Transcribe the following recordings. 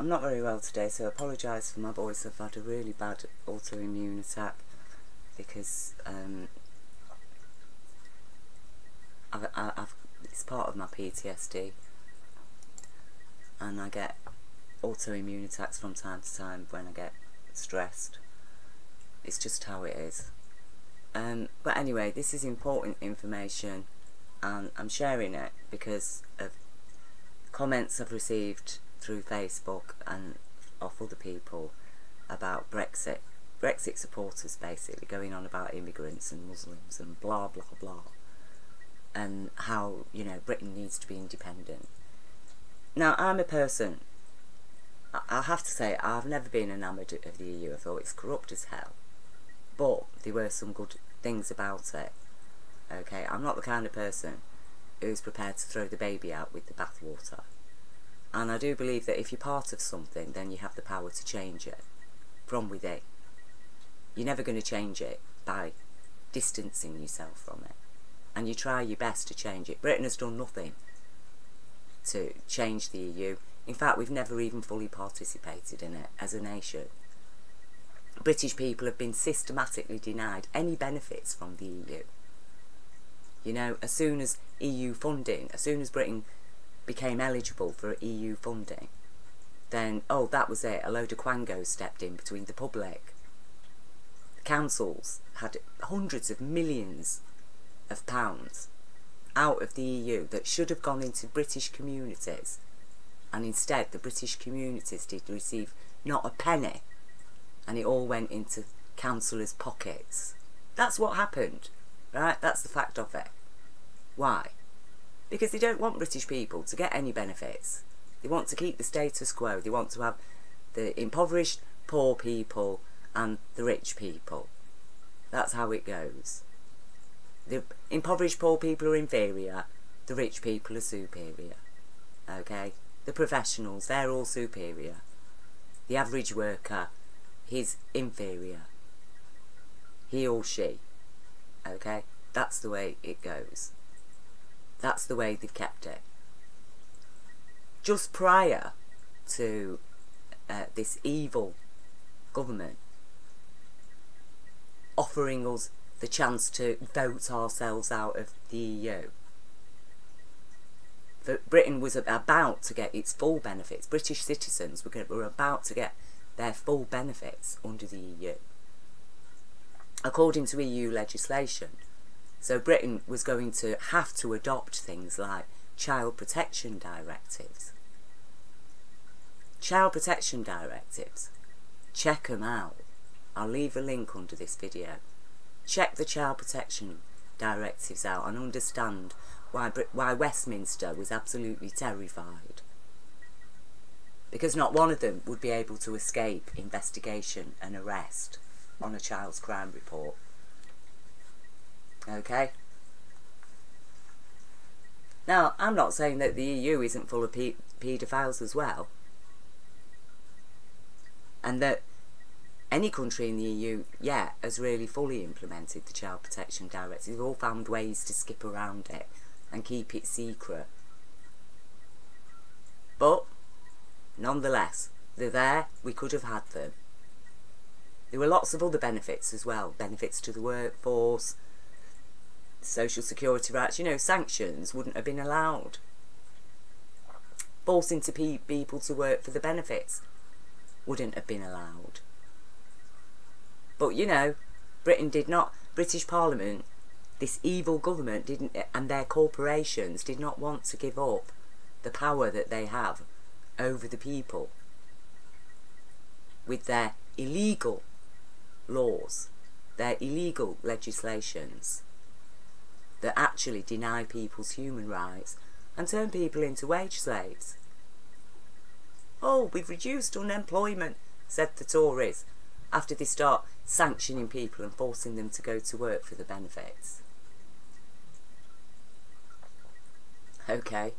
I'm not very well today, so I apologise for my voice. I've had a really bad autoimmune attack because it's part of my PTSD, and I get autoimmune attacks from time to time when I get stressed. It's just how it is. But anyway, this is important information, and I'm sharing it because of comments I've received through Facebook and off other people about Brexit. Brexit supporters basically going on about immigrants and Muslims and blah blah blah, and how, you know, Britain needs to be independent. Now, I'm a person, I have to say, I've never been enamoured of the EU. I thought it's corrupt as hell, but there were some good things about it. Okay, I'm not the kind of person who's prepared to throw the baby out with the bathwater. And I do believe that if you're part of something, then you have the power to change it from within. You're never going to change it by distancing yourself from it. And you try your best to change it. Britain has done nothing to change the EU. In fact, we've never even fully participated in it as a nation. British people have been systematically denied any benefits from the EU. You know, as soon as EU funding, as soon as Britain became eligible for EU funding, then, oh, that was it. A load of quangos stepped in between the public. The councils had hundreds of millions of pounds out of the EU that should have gone into British communities, and instead the British communities did receive not a penny, and it all went into councillors' pockets. That's what happened, right? That's the fact of it. Why? Because they don't want British people to get any benefits. They want to keep the status quo. They want to have the impoverished poor people and the rich people. That's how it goes. The impoverished poor people are inferior, the rich people are superior. Okay? The professionals, they're all superior. The average worker, he's inferior. He or she. Okay? That's the way it goes. That's the way they've kept it. Just prior to this evil government offering us the chance to vote ourselves out of the EU, Britain was about to get its full benefits. British citizens were about to get their full benefits under the EU, according to EU legislation. So Britain was going to have to adopt things like child protection directives. Child protection directives. Check them out. I'll leave a link under this video. Check the child protection directives out and understand why Westminster was absolutely terrified. Because not one of them would be able to escape investigation and arrest on a child's crime report. Okay? Now, I'm not saying that the EU isn't full of paedophiles as well, and that any country in the EU yet has really fully implemented the Child Protection Directive. They've all found ways to skip around it and keep it secret. But, nonetheless, they're there, we could have had them. There were lots of other benefits as well. Benefits to the workforce, social security rights, you know, sanctions wouldn't have been allowed. Forcing people to work for the benefits wouldn't have been allowed. But, you know, Britain did not, British Parliament, this evil government didn't, and their corporations did not want to give up the power that they have over the people with their illegal laws, their illegal legislations that actually deny people's human rights and turn people into wage slaves. Oh, we've reduced unemployment, said the Tories, after they start sanctioning people and forcing them to go to work for the benefits. Okay.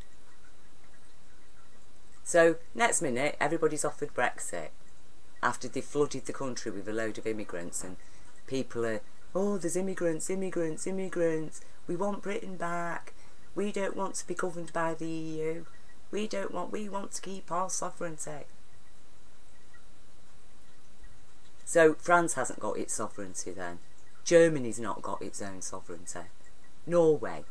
So, next minute, everybody's offered Brexit after they've flooded the country with a load of immigrants, and people are, oh, there's immigrants, immigrants, immigrants. We want Britain back. We don't want to be governed by the EU. We want to keep our sovereignty. So France hasn't got its sovereignty then. Germany's not got its own sovereignty. Norway.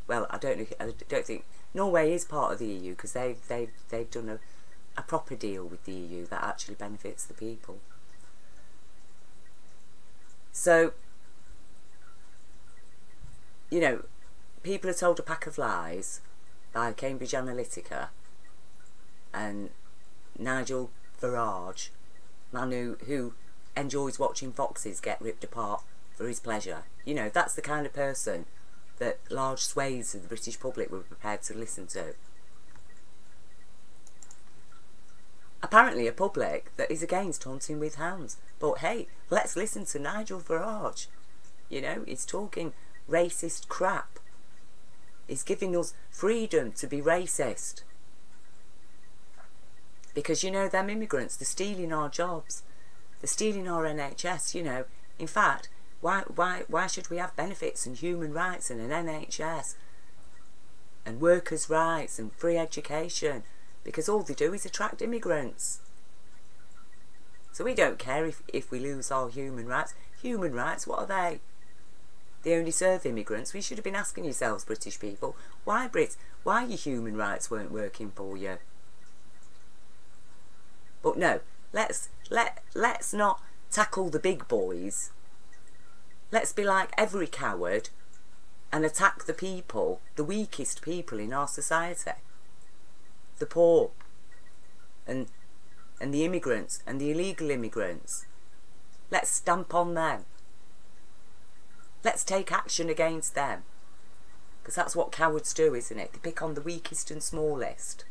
Well, I don't think Norway is part of the EU because they've done a proper deal with the EU that actually benefits the people. So, you know, people are told a pack of lies by Cambridge Analytica and Nigel Farage, man who enjoys watching foxes get ripped apart for his pleasure. You know, that's the kind of person that large swathes of the British public were prepared to listen to. Apparently a public that is against hunting with hounds. But hey, let's listen to Nigel Farage. You know, he's talking racist crap. He's giving us freedom to be racist. Because, you know, them immigrants, they're stealing our jobs. They're stealing our NHS, you know. In fact, why should we have benefits and human rights and an NHS and workers' rights and free education? Because all they do is attract immigrants. So we don't care if we lose our human rights. Human rights, what are they? They only serve immigrants. We should have been asking yourselves, British people, why your human rights weren't working for you? But no, let's not tackle the big boys. Let's be like every coward and attack the people, the weakest people in our society. The poor and the immigrants and the illegal immigrants. Let's stamp on them. Let's take action against them. Because that's what cowards do, isn't it? They pick on the weakest and smallest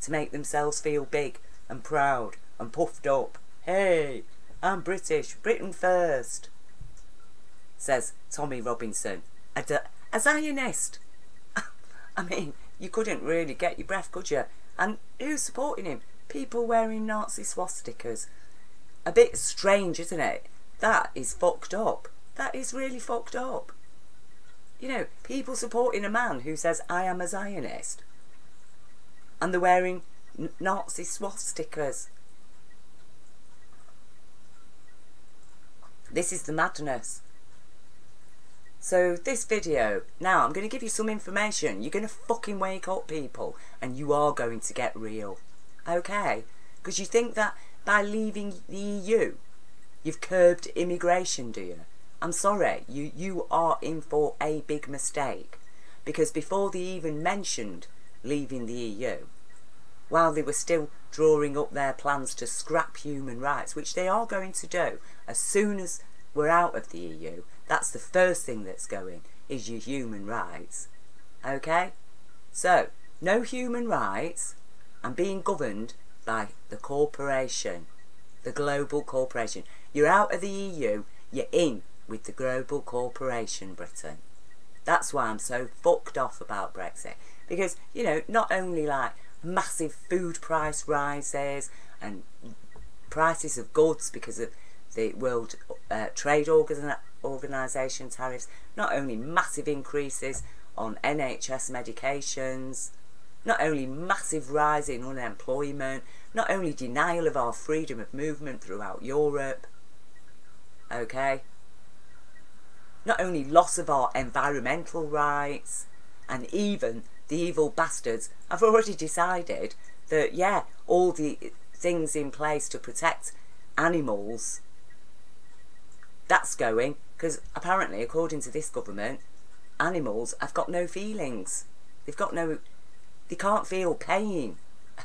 to make themselves feel big and proud and puffed up. Hey, I'm British, Britain first, says Tommy Robinson, a Zionist. I mean, you couldn't really get your breath, could you? And who's supporting him? People wearing Nazi swastikas. A bit strange, isn't it? That is fucked up. That is really fucked up. You know, people supporting a man who says, I am a Zionist. And they're wearing Nazi swastikas. This is the madness. So this video, now I'm going to give you some information. You're going to fucking wake up, people, and you are going to get real. Okay? Because you think that by leaving the EU, you've curbed immigration, do you? I'm sorry, you are in for a big mistake. Because before they even mentioned leaving the EU, while they were still drawing up their plans to scrap human rights, which they are going to do as soon as we're out of the EU, that's the first thing that's going, is your human rights. Okay? So, no human rights and being governed by the corporation, the global corporation. You're out of the EU, you're in with the global corporation, Britain. That's why I'm so fucked off about Brexit. Because, you know, not only like massive food price rises and prices of goods because of the World Trade Organisation tariffs, not only massive increases on NHS medications, not only massive rise in unemployment, not only denial of our freedom of movement throughout Europe, okay, not only loss of our environmental rights, and even the evil bastards have already decided that, yeah, all the things in place to protect animals, that's going, because apparently, according to this government, animals have got no feelings. They can't feel pain,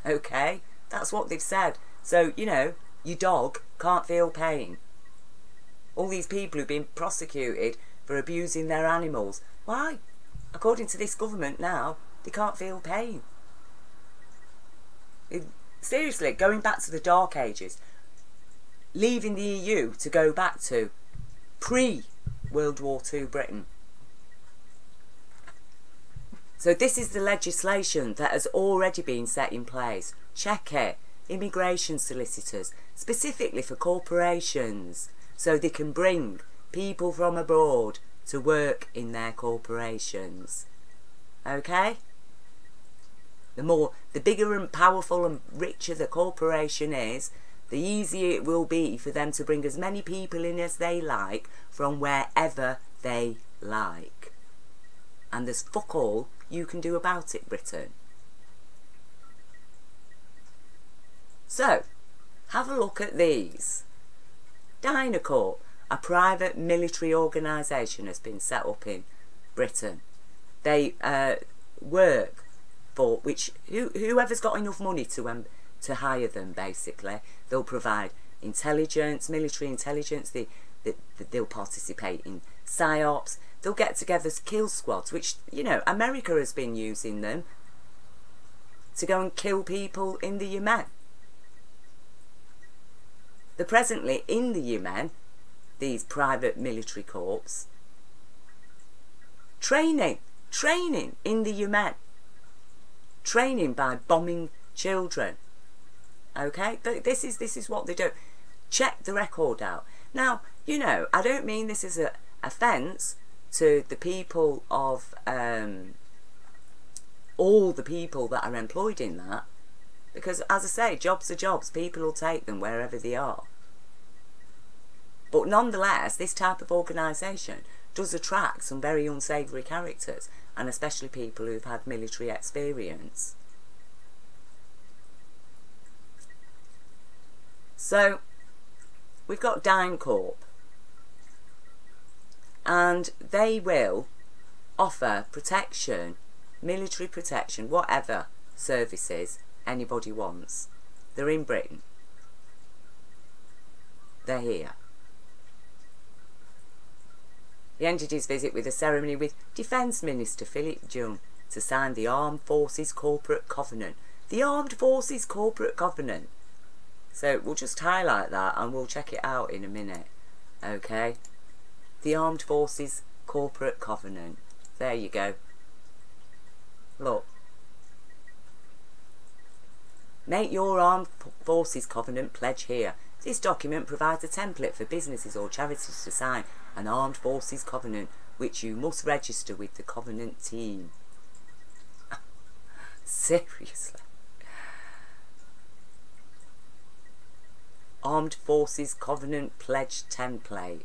okay? That's what they've said. So, you know, your dog can't feel pain. All these people who've been prosecuted for abusing their animals. Why? According to this government now, they can't feel pain. Seriously, going back to the Dark Ages, leaving the EU to go back to pre-World War II Britain. So this is the legislation that has already been set in place. Check it. Immigration solicitors, specifically for corporations, so they can bring people from abroad to work in their corporations. Okay? The bigger and powerful and richer the corporation is, the easier it will be for them to bring as many people in as they like from wherever they like. And there's fuck all you can do about it, Britain. So, have a look at these. Dynacorp, a private military organisation, has been set up in Britain. They work for whoever's got enough money to hire them, basically. They'll provide intelligence, military intelligence. They'll participate in psyops. They'll get together kill squads, which, you know, America has been using them to go and kill people in the Yemen. They're presently in the Yemen, these private military corps, training in the Yemen, training by bombing children. Okay, but this is what they do. Check the record out. Now, you know, I don't mean this as an offence to the people of all the people that are employed in that, because, as I say, jobs are jobs. People will take them wherever they are. But nonetheless, this type of organisation does attract some very unsavoury characters, and especially people who've had military experience. So, we've got Dynacorp, and they will offer protection, military protection, whatever services anybody wants. They're in Britain. They're here. He ended his visit with a ceremony with Defence Minister Philip Jung to sign the Armed Forces Corporate Covenant. The Armed Forces Corporate Covenant. So we'll just highlight that and we'll check it out in a minute. Okay? The Armed Forces Corporate Covenant. There you go. Look. Make your Armed Forces Covenant pledge here. This document provides a template for businesses or charities to sign an Armed Forces Covenant, which you must register with the Covenant team. Seriously. Armed Forces Covenant Pledge Template.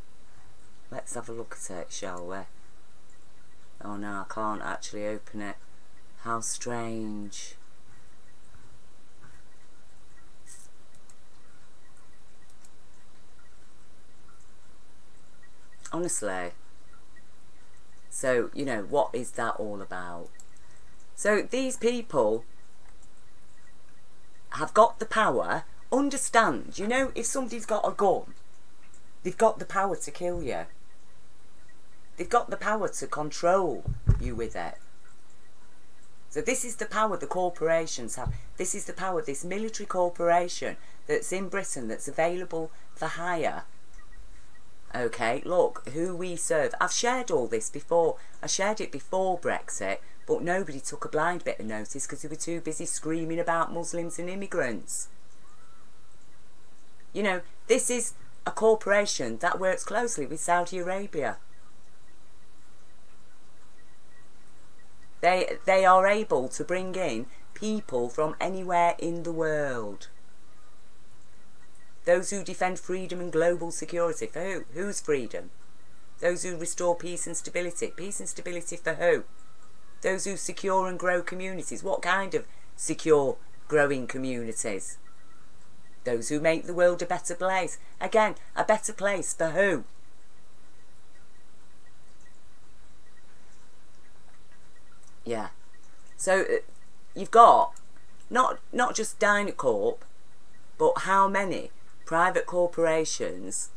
Let's have a look at it, shall we? Oh no, I can't actually open it. How strange. Honestly. So, you know, what is that all about? So, these people have got the power. Understand, you know, if somebody's got a gun, they've got the power to kill you. They've got the power to control you with it. So this is the power the corporations have. This is the power, this military corporation that's in Britain, that's available for hire. Okay, look, who we serve. I've shared all this before. I shared it before Brexit, but nobody took a blind bit of notice because they were too busy screaming about Muslims and immigrants. You know, this is a corporation that works closely with Saudi Arabia. They are able to bring in people from anywhere in the world. Those who defend freedom and global security. For who? Whose freedom? Those who restore peace and stability. Peace and stability for who? Those who secure and grow communities. What kind of secure, growing communities? Those who make the world a better place. Again, a better place for who? Yeah. So, you've got not just Dynacorp, but how many private corporations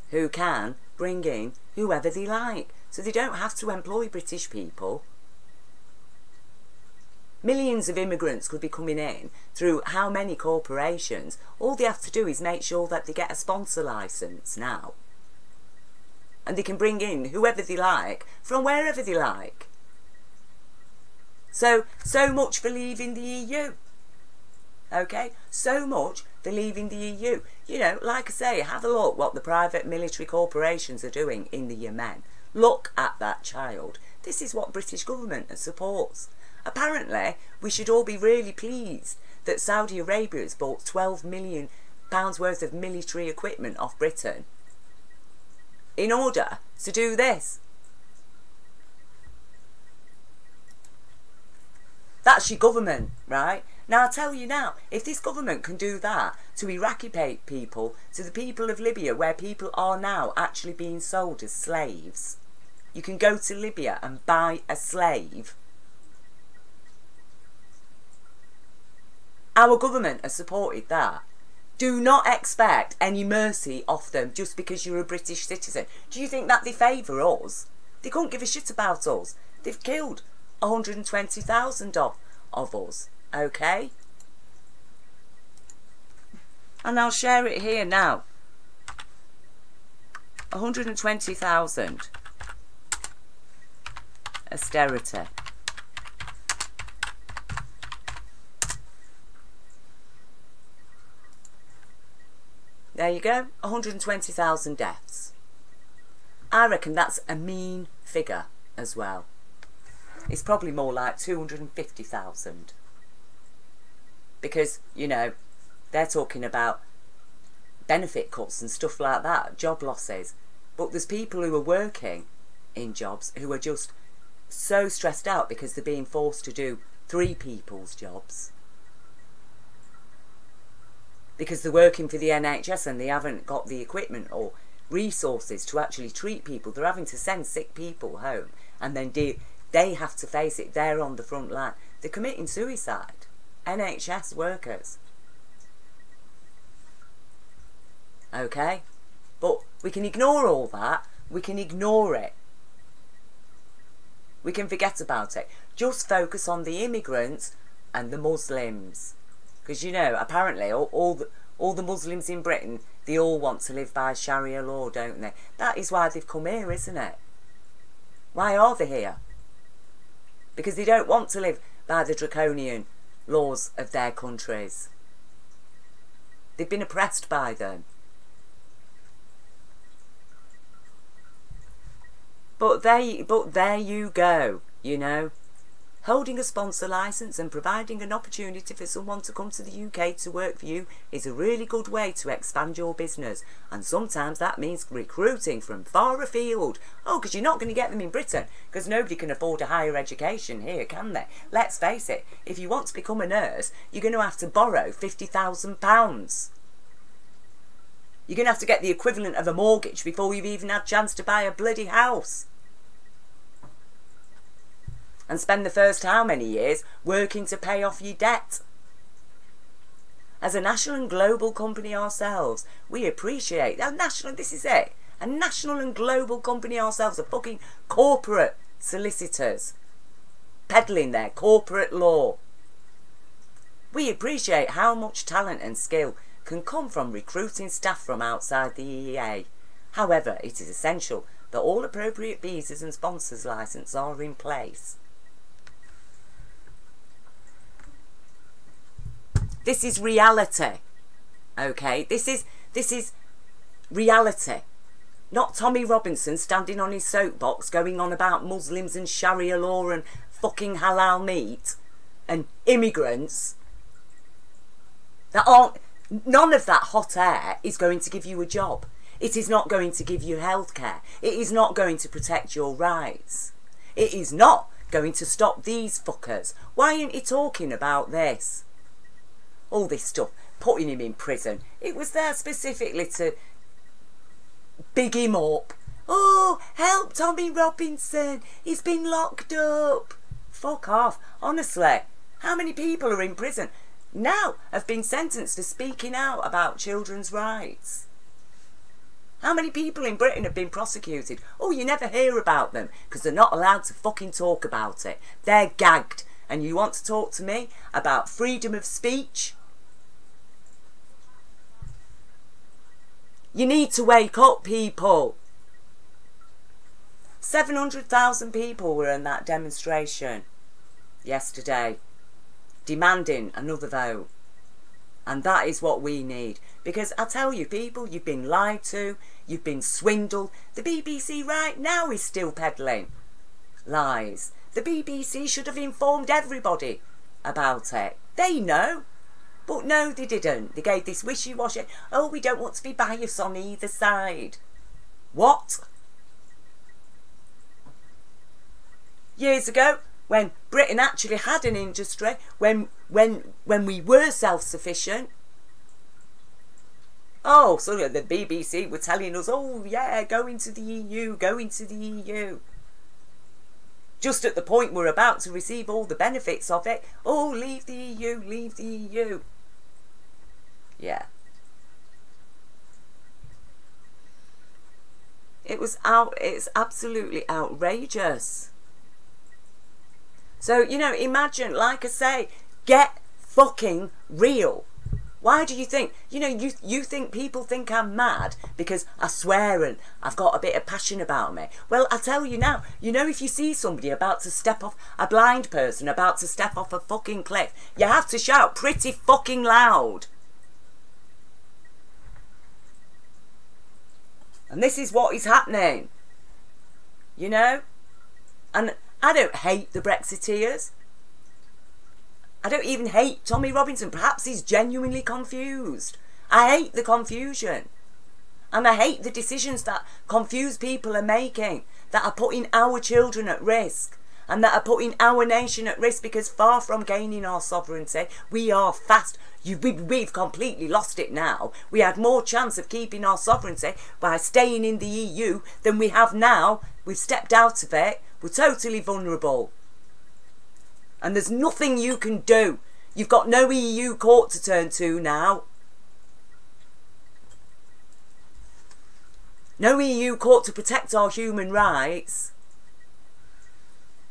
who can bring in whoever they like. So they don't have to employ British people. Millions of immigrants could be coming in through how many corporations? All they have to do is make sure that they get a sponsor licence now. And they can bring in whoever they like from wherever they like. So much for leaving the EU. Okay? So much for leaving the EU. You know, like I say, have a look what the private military corporations are doing in the Yemen. Look at that child. This is what British government supports. Apparently, we should all be really pleased that Saudi Arabia has bought 12 million worth of military equipment off Britain in order to do this. That's your government, right? Now, I'll tell you now, if this government can do that to Iraqi people, to the people of Libya, where people are now actually being sold as slaves, you can go to Libya and buy a slave. Our government has supported that. Do not expect any mercy off them just because you're a British citizen. Do you think that they favour us? They couldn't give a shit about us. They've killed 120,000 of us, okay? And I'll share it here now. 120,000. Austerity. There you go, 120,000 deaths. I reckon that's a mean figure as well. It's probably more like 250,000. Because, you know, they're talking about benefit cuts and stuff like that, job losses. But there's people who are working in jobs who are just so stressed out because they're being forced to do 3 people's jobs. Because they're working for the NHS and they haven't got the equipment or resources to actually treat people. They're having to send sick people home and then they have to face it. They're on the front line. They're committing suicide. NHS workers. Okay? But we can ignore all that. We can ignore it. We can forget about it. Just focus on the immigrants and the Muslims. Because, you know, apparently all the Muslims in Britain, they all want to live by Sharia law, don't they? That is why they've come here, isn't it? Why are they here? Because they don't want to live by the draconian laws of their countries. They've been oppressed by them. But there you go, you know. Holding a sponsor licence and providing an opportunity for someone to come to the UK to work for you is a really good way to expand your business. And sometimes that means recruiting from far afield. Oh, because you're not going to get them in Britain, because nobody can afford a higher education here, can they? Let's face it, if you want to become a nurse, you're going to have to borrow £50,000. You're going to have to get the equivalent of a mortgage before you've even had a chance to buy a bloody house. And spend the first how many years working to pay off your debt. As a national and global company ourselves, we appreciate that. This is it. A national and global company ourselves, a fucking corporate solicitors peddling their corporate law. We appreciate how much talent and skill can come from recruiting staff from outside the EEA. However, it is essential that all appropriate visas and sponsors licenses are in place. This is reality, okay? This is reality. Not Tommy Robinson standing on his soapbox going on about Muslims and Sharia law and fucking halal meat and immigrants. None of that hot air is going to give you a job. It is not going to give you healthcare. It is not going to protect your rights. It is not going to stop these fuckers. Why aren't you talking about this? All this stuff, putting him in prison. It was there specifically to big him up. Oh, help Tommy Robinson. He's been locked up. Fuck off. Honestly, how many people are in prison now have been sentenced for speaking out about children's rights? How many people in Britain have been prosecuted? Oh, you never hear about them because they're not allowed to fucking talk about it. They're gagged. And you want to talk to me about freedom of speech? You need to wake up, people. 700,000 people were in that demonstration yesterday, demanding another vote. And that is what we need. Because I tell you, people, you've been lied to, you've been swindled. The BBC right now is still peddling lies. The BBC should have informed everybody about it. They know. But no, they didn't. They gave this wishy-washy, oh, we don't want to be biased on either side. What? Years ago, when Britain actually had an industry, when we were self-sufficient, oh, so the BBC were telling us, oh yeah, go into the EU, go into the EU. Just at the point we're about to receive all the benefits of it, oh, leave the EU, leave the EU. Yeah. It's absolutely outrageous. So, you know, imagine, like I say, get fucking real. Why do you think, you know, you think people think I'm mad because I swear and I've got a bit of passion about me? Well, I tell you now, you know, if you see somebody about to step off, a blind person about to step off a fucking cliff, you have to shout pretty fucking loud. And this is what is happening, you know? And I don't hate the Brexiteers. I don't even hate Tommy Robinson. Perhaps he's genuinely confused. I hate the confusion. And I hate the decisions that confused people are making, that are putting our children at risk, and that are putting our nation at risk, because far from gaining our sovereignty, we are fast. We've completely lost it now. We had more chance of keeping our sovereignty by staying in the EU than we have now. We've stepped out of it. We're totally vulnerable. And there's nothing you can do. You've got no EU court to turn to now. No EU court to protect our human rights.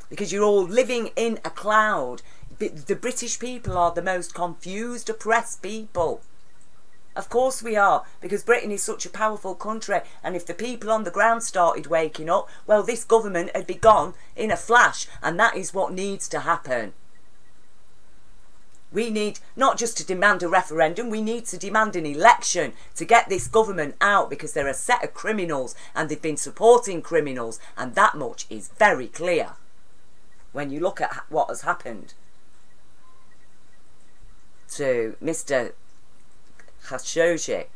Because you're all living in a cloud. The British people are the most confused, oppressed people. Of course we are, because Britain is such a powerful country, and if the people on the ground started waking up, well, this government would be gone in a flash, and that is what needs to happen. We need not just to demand a referendum, we need to demand an election to get this government out, because they're a set of criminals, and they've been supporting criminals, and that much is very clear when you look at what has happened to Mr. Khashoggi.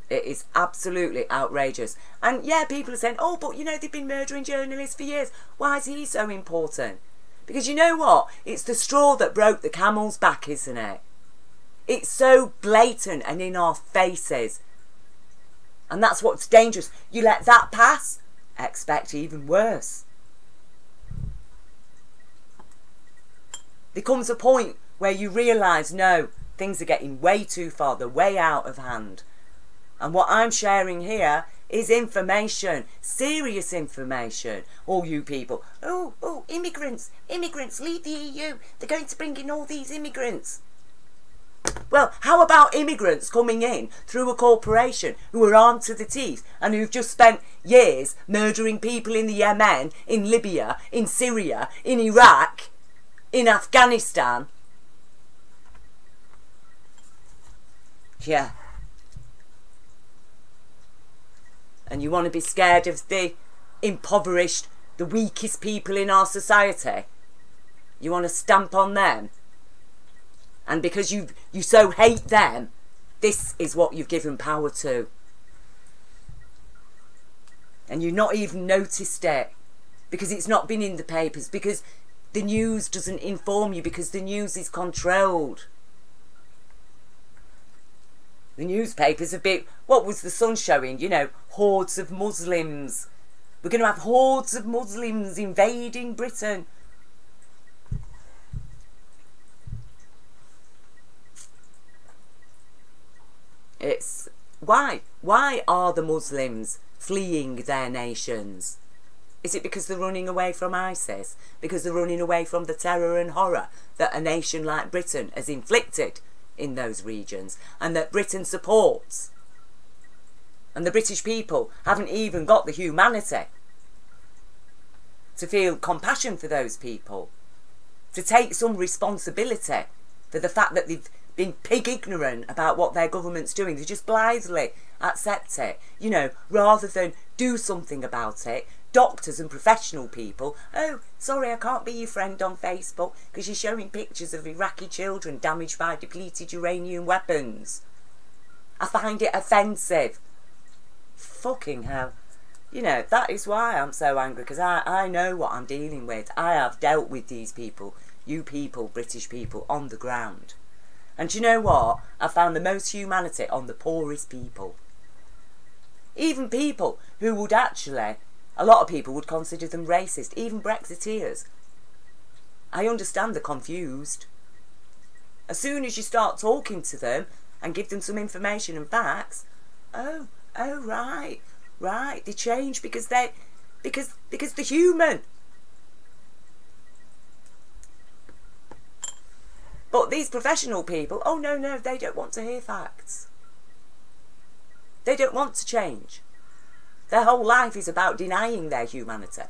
It is absolutely outrageous. And yeah, people are saying, oh, but you know, they've been murdering journalists for years. Why is he so important? Because you know what? It's the straw that broke the camel's back, isn't it? It's so blatant and in our faces. And that's what's dangerous. You let that pass, expect even worse. There comes a point where you realise, no, things are getting way too far, they're way out of hand. And what I'm sharing here is information, serious information. All you people, oh, immigrants, leave the EU, they're going to bring in all these immigrants. Well, how about immigrants coming in through a corporation who are armed to the teeth and who've just spent years murdering people in the Yemen, in Libya, in Syria, in Iraq, in Afghanistan? Yeah. And you want to be scared of the impoverished, the weakest people in our society? You want to stamp on them? And because you so hate them, this is what you've given power to. And you've not even noticed it, because it's not been in the papers, because the news doesn't inform you, because the news is controlled. The newspapers have been, what was the Sun showing? You know, hordes of Muslims. We're going to have hordes of Muslims invading Britain. It's, why? Why are the Muslims fleeing their nations? Is it because they're running away from ISIS? Because they're running away from the terror and horror that a nation like Britain has inflicted in those regions, and that Britain supports? And the British people haven't even got the humanity to feel compassion for those people, to take some responsibility for the fact that they've been pig ignorant about what their government's doing. They just blithely accept it, you know, rather than do something about it, doctors and professional people. Oh, sorry, I can't be your friend on Facebook because you're showing pictures of Iraqi children damaged by depleted uranium weapons. I find it offensive. Fucking hell. You know, that is why I'm so angry, because I know what I'm dealing with. I have dealt with these people, you people, British people, on the ground. And do you know what? I found the most humanity on the poorest people. Even people who would actually, a lot of people would consider them racist, even Brexiteers. I understand they're confused. As soon as you start talking to them and give them some information and facts, oh, right, they change because they're human. But these professional people, oh no, they don't want to hear facts. They don't want to change. Their whole life is about denying their humanity.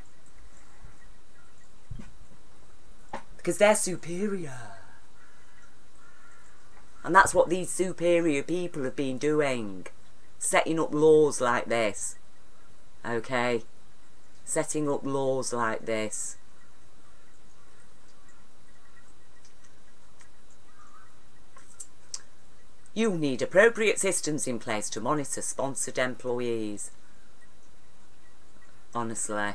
Because they're superior. And that's what these superior people have been doing. Setting up laws like this. Okay? Setting up laws like this. You'll need appropriate systems in place to monitor sponsored employees. Honestly.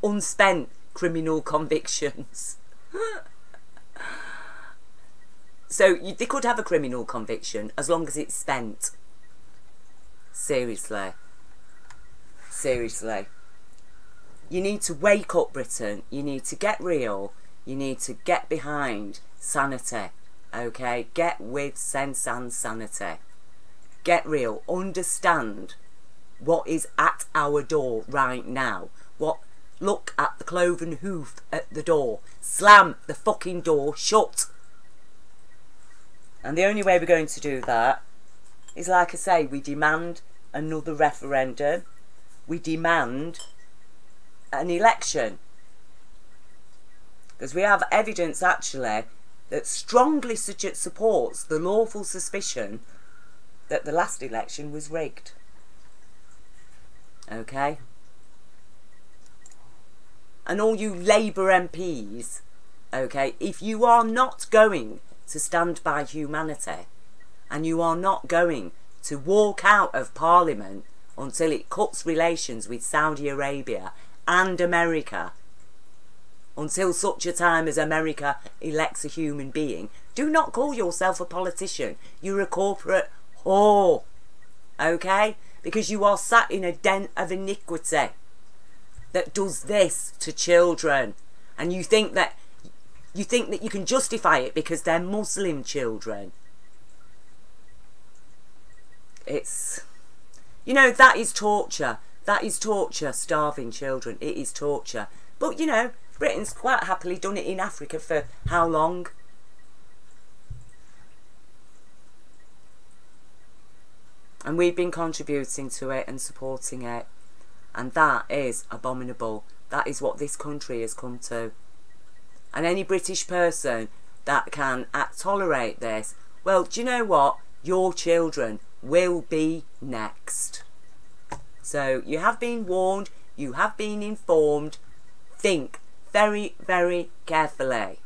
Unspent criminal convictions. So they could have a criminal conviction as long as it's spent. Seriously. Seriously. You need to wake up, Britain. You need to get real. You need to get behind sanity. Okay? Get with sense and sanity. Get real. Understand what is at our door right now. Look at the cloven hoof at the door. Slam the fucking door shut. And the only way we're going to do that is, like I say, we demand another referendum. We demand an election. Because we have evidence, actually, that strongly supports the lawful suspicion that the last election was rigged. Okay? And all you Labour MPs, okay, if you are not going to stand by humanity and you are not going to walk out of Parliament until it cuts relations with Saudi Arabia and America, until such a time as America elects a human being, do not call yourself a politician. You're a corporate whore. Okay? Because you are sat in a den of iniquity that does this to children. And you think that you can justify it because they're Muslim children. It's, you know, that is torture. That is torture, starving children. It is torture. But, you know, Britain's quite happily done it in Africa for how long? And we've been contributing to it and supporting it. And that is abominable. That is what this country has come to. And any British person that can tolerate this, well, do you know what? Your children will be next. So you have been warned. You have been informed. Think very, very carefully.